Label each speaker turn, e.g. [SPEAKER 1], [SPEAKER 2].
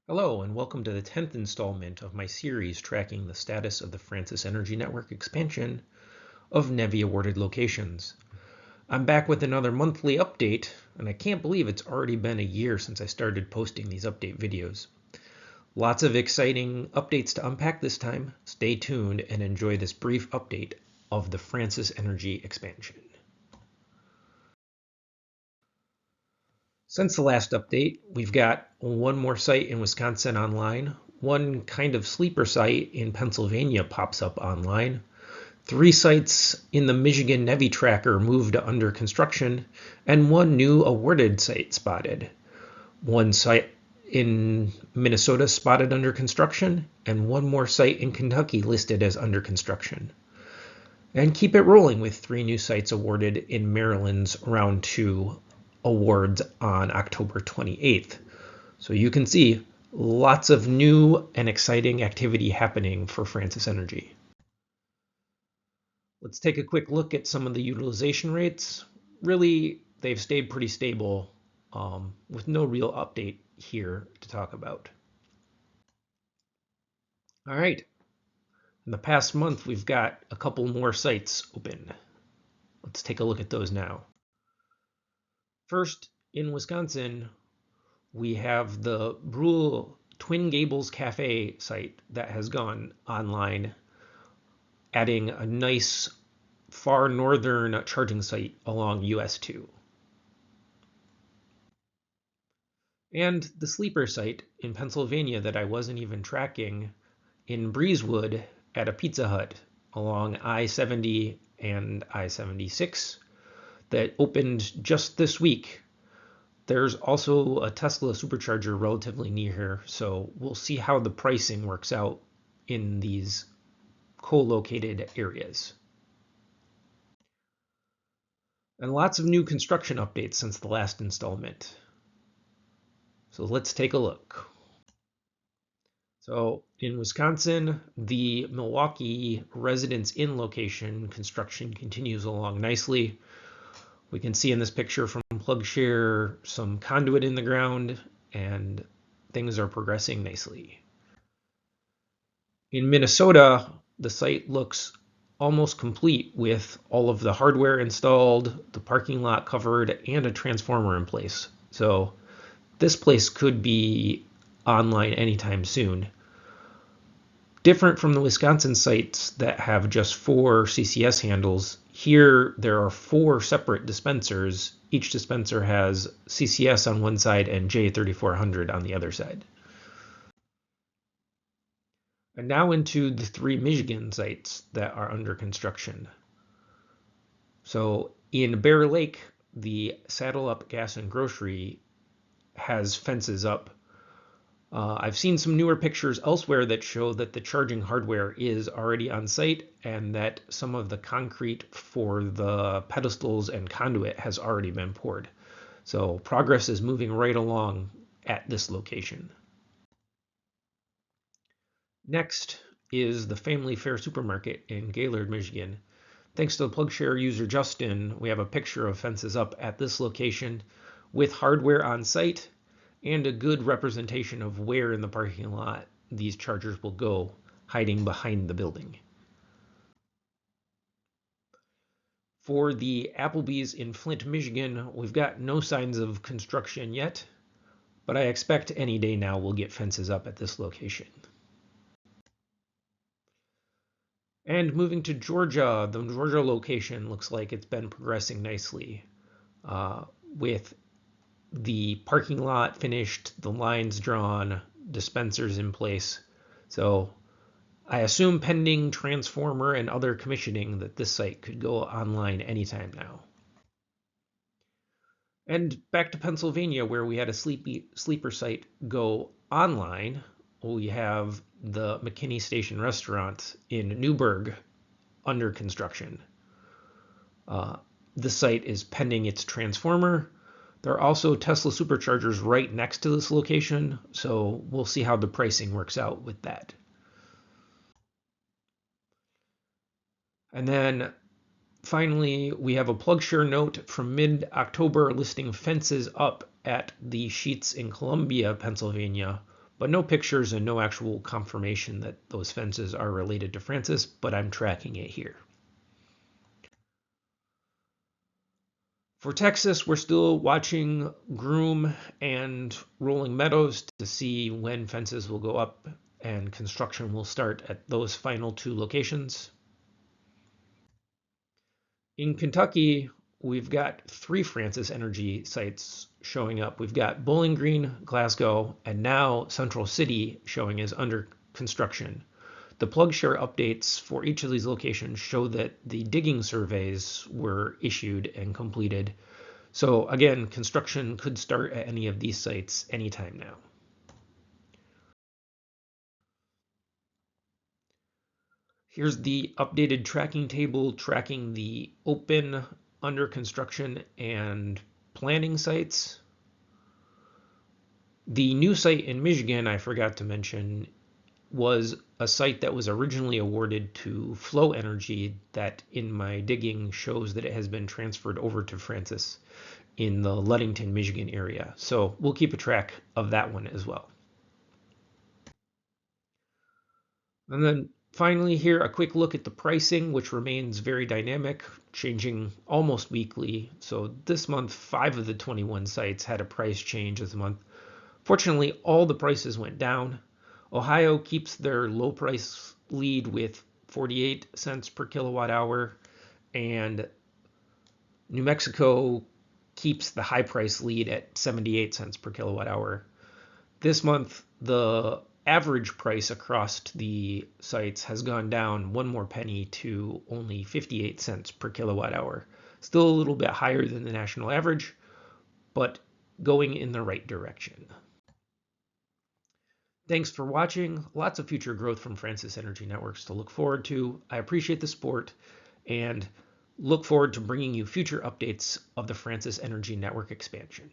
[SPEAKER 1] Hello, and welcome to the 10th installment of my series tracking the status of the Francis Energy Network expansion of NEVI awarded locations. I'm back with another monthly update, and I can't believe it's already been a year since I started posting these update videos. Lots of exciting updates to unpack this time. Stay tuned and enjoy this brief update of the Francis Energy expansion. Since the last update, we've got one more site in Wisconsin online, one kind of sleeper site in Pennsylvania pops up online, 3 sites in the Michigan NEVI tracker moved to under construction, and one new awarded site spotted. One site in Minnesota spotted under construction, and one more site in Kentucky listed as under construction. And keep it rolling with 3 new sites awarded in Maryland's round 2 awards on October 28th. So you can see lots of new and exciting activity happening for Francis Energy. Let's take a quick look at some of the utilization rates. Really, they've stayed pretty stable with no real update here to talk about. All right, in the past month, we've got a couple more sites open. Let's take a look at those now. First, in Wisconsin, we have the Brule Twin Gables Cafe site that has gone online, adding a nice far northern charging site along US 2. And the sleeper site in Pennsylvania that I wasn't even tracking in Breezewood at a Pizza Hut along I-70 and I-76 that opened just this week. There's also a Tesla supercharger relatively near here, so we'll see how the pricing works out in these co-located areas. And lots of new construction updates since the last installment. So let's take a look. So in Wisconsin, the Milwaukee Residence Inn location construction continues along nicely. We can see in this picture from PlugShare some conduit in the ground, and things are progressing nicely. In Minnesota, the site looks almost complete with all of the hardware installed, the parking lot covered, and a transformer in place. So this place could be online anytime soon. Different from the Wisconsin sites that have just 4 CCS handles, here there are 4 separate dispensers. Each dispenser has CCS on one side and J3400 on the other side. And now into the 3 Michigan sites that are under construction. So in Bear Lake, the Saddle Up Gas and Grocery has fences up. I've seen some newer pictures elsewhere that show that the charging hardware is already on site and that some of the concrete for the pedestals and conduit has already been poured. So progress is moving right along at this location. Next is the Family Fare Supermarket in Gaylord, Michigan. Thanks to the PlugShare user Justin, we have a picture of fences up at this location with hardware on site and a good representation of where in the parking lot these chargers will go, hiding behind the building. For the Applebee's in Flint, Michigan, we've got no signs of construction yet, but I expect any day now we'll get fences up at this location. And moving to Georgia, the Georgia location looks like it's been progressing nicely with the parking lot finished, the lines drawn, dispensers in place. So I assume pending transformer and other commissioning that this site could go online anytime now. And back to Pennsylvania, where we had a sleeper site go online, we have the McKinney Station restaurant in Newburgh under construction. The site is pending its transformer. There are also Tesla superchargers right next to this location, so we'll see how the pricing works out with that. And then finally, we have a PlugShare note from mid-October listing fences up at the Sheets in Columbia, Pennsylvania, but no pictures and no actual confirmation that those fences are related to Francis, but I'm tracking it here. For Texas, we're still watching Groom and Rolling Meadows to see when fences will go up and construction will start at those final two locations. In Kentucky, we've got 3 Francis Energy sites showing up. We've got Bowling Green, Glasgow, and now Central City showing as under construction. The plug share updates for each of these locations show that the digging surveys were issued and completed. So again, construction could start at any of these sites anytime now. Here's the updated tracking table tracking the open, under construction, and planning sites. The new site in Michigan, I forgot to mention, was a site that was originally awarded to Flow Energy that in my digging shows that it has been transferred over to Francis in the Ludington, Michigan area. So we'll keep a track of that one as well. And then finally here, a quick look at the pricing, which remains very dynamic, changing almost weekly. So this month, 5 of the 21 sites had a price change this month. Fortunately, all the prices went down. Ohio keeps their low price lead with 48 cents per kilowatt hour, and New Mexico keeps the high price lead at 78 cents per kilowatt hour. This month, the average price across the sites has gone down 1 more penny to only 58 cents per kilowatt hour. Still a little bit higher than the national average, but going in the right direction. Thanks for watching. Lots of future growth from Francis Energy Networks to look forward to. I appreciate the support and look forward to bringing you future updates of the Francis Energy Network expansion.